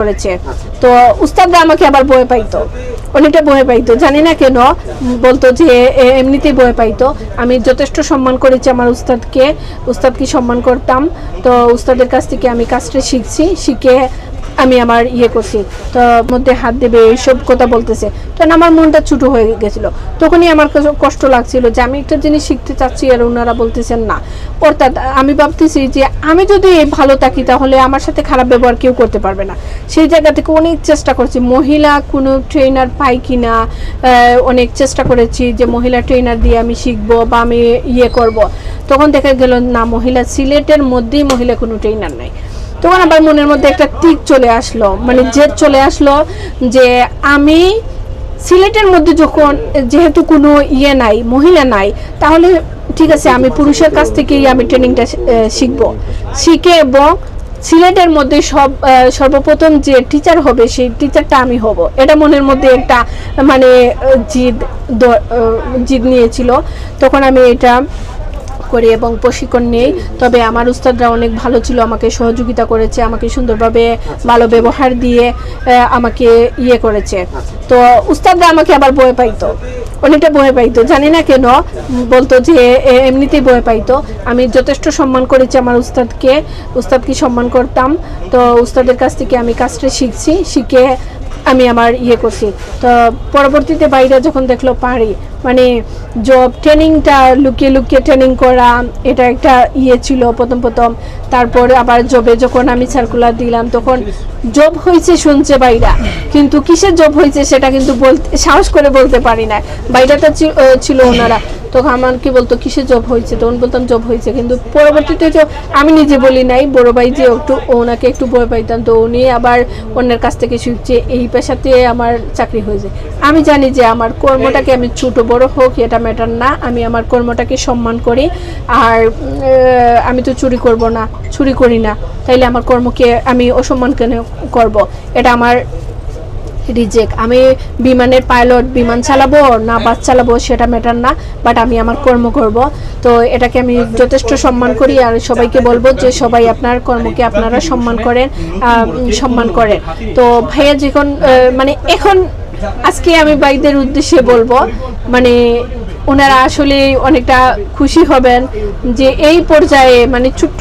করেছে। তো উস্তাদরা আমাকে আবার ভয় পাইতো, অনেকটা ভয় পাইতো, জানি না কেন, বলতো যে এমনিতেই ভয় পাইতো। আমি যথেষ্ট সম্মান করেছি আমার উস্তাদকে সম্মান করতাম। তো উস্তাদের কাছ থেকে আমি কাজটা শিখছি, শিখে আমি আমার করছি। তো মধ্যে হাত দেবে এইসব কথা বলতেছে, তখন আমার মনটা ছোট হয়ে গেছিল। তখনই আমার কষ্ট লাগছিল যে আমি একটা জিনিস শিখতে চাচ্ছি আর ওনারা বলতেছেন না। অর্থাৎ আমি ভাবতেছি যে আমি যদি ভালো থাকি তাহলে আমার সাথে খারাপ ব্যবহার কেউ করতে পারবে না। সেই জায়গা থেকে অনেক চেষ্টা করছি, মহিলা কোনো ট্রেনার পাই কিনা, অনেক চেষ্টা করেছি যে মহিলা ট্রেনার দিয়ে আমি শিখবো বা আমি করব। তখন দেখা গেল না, সিলেটের মধ্যেই মহিলা কোনো ট্রেনার নাই। তখন আবার মনের মধ্যে একটা টিক চলে আসলো, মানে জেদ চলে আসলো যে আমি সিলেটের মধ্যে যখন যেহেতু কোনো নাই, মহিলা নাই, তাহলে ঠিক আছে আমি পুরুষের কাছ থেকেই আমি ট্রেনিংটা শিখবো, শিখে এবং সিলেটের মধ্যে সর্বপ্রথম যে টিচার হবে সেই টিচারটা আমি হব। এটা মনের মধ্যে একটা মানে জিদ নিয়েছিল। তখন আমি এটা করি এবং প্রশিক্ষণ নেই। তবে আমার উস্তাদরা অনেক ভালো ছিল, আমাকে সহযোগিতা করেছে, আমাকে সুন্দরভাবে ভালো ব্যবহার দিয়ে আমাকে করেছে। তো উস্তাদরা আমাকে আবার ভয় পাইতো, অনেকটা ভয় পাইতো, জানি না কেন, বলতো যে এমনিতেই ভয় পাইতো। আমি যথেষ্ট সম্মান করেছি আমার উস্তাদকে সম্মান করতাম। তো উস্তাদের কাছ থেকে আমি কাজটা শিখছি, শিখে আমি আমার করছি। তো পরবর্তীতে বাইরে যখন দেখলো পারি, মানে জব ট্রেনিংটা লুকিয়ে লুকিয়ে ট্রেনিং করা, এটা একটা ছিল প্রথম। তারপর আবার জবে যখন আমি সার্কুলার দিলাম তখন জব হয়েছে শুনছে বাইরা, কিন্তু কিসের জব হয়েছে সেটা কিন্তু বলতে সাহস করে বলতে পারি না। বাইরাটা ছিল ওনারা, তখন আমার কি বলতো কিসের জব হয়েছে, তখন বলতাম জব হয়েছে, কিন্তু পরবর্তীতে আমি নিজে বলি নাই, বড় ভাই যে ওনাকে একটু ভয় পাইতাম, তো উনি আবার অন্যের কাছ থেকে শিখছে, এই পেশাতে আমার চাকরি হয়েছে। আমি জানি যে আমার কর্মটাকে আমি ছোট বড় হোক এটা ম্যাটার না, আমি আমার কর্মটাকে সম্মান করি। আর আমি তো চুরি করি না, তাইলে আমার কর্মকে আমি অসম্মান কেন করব? এটা আমার রিজেক্ট। আমি বিমানের পাইলট, বিমান চালাবো না বাস চালাবো সেটা ম্যাটার না, বাট আমি আমার কর্ম করব। তো এটাকে আমি যথেষ্ট সম্মান করি আর সবাইকে বলবো যে সবাই আপনার কর্মকে আপনারা সম্মান করেন। তো ভাইয়া যখন মানে এখন আজকে আমি ভাইদের উদ্দেশ্যে বলবো, মানে ওনারা আসলে অনেকটা খুশি হবেন যে এই পর্যায়ে মানে ছোট্ট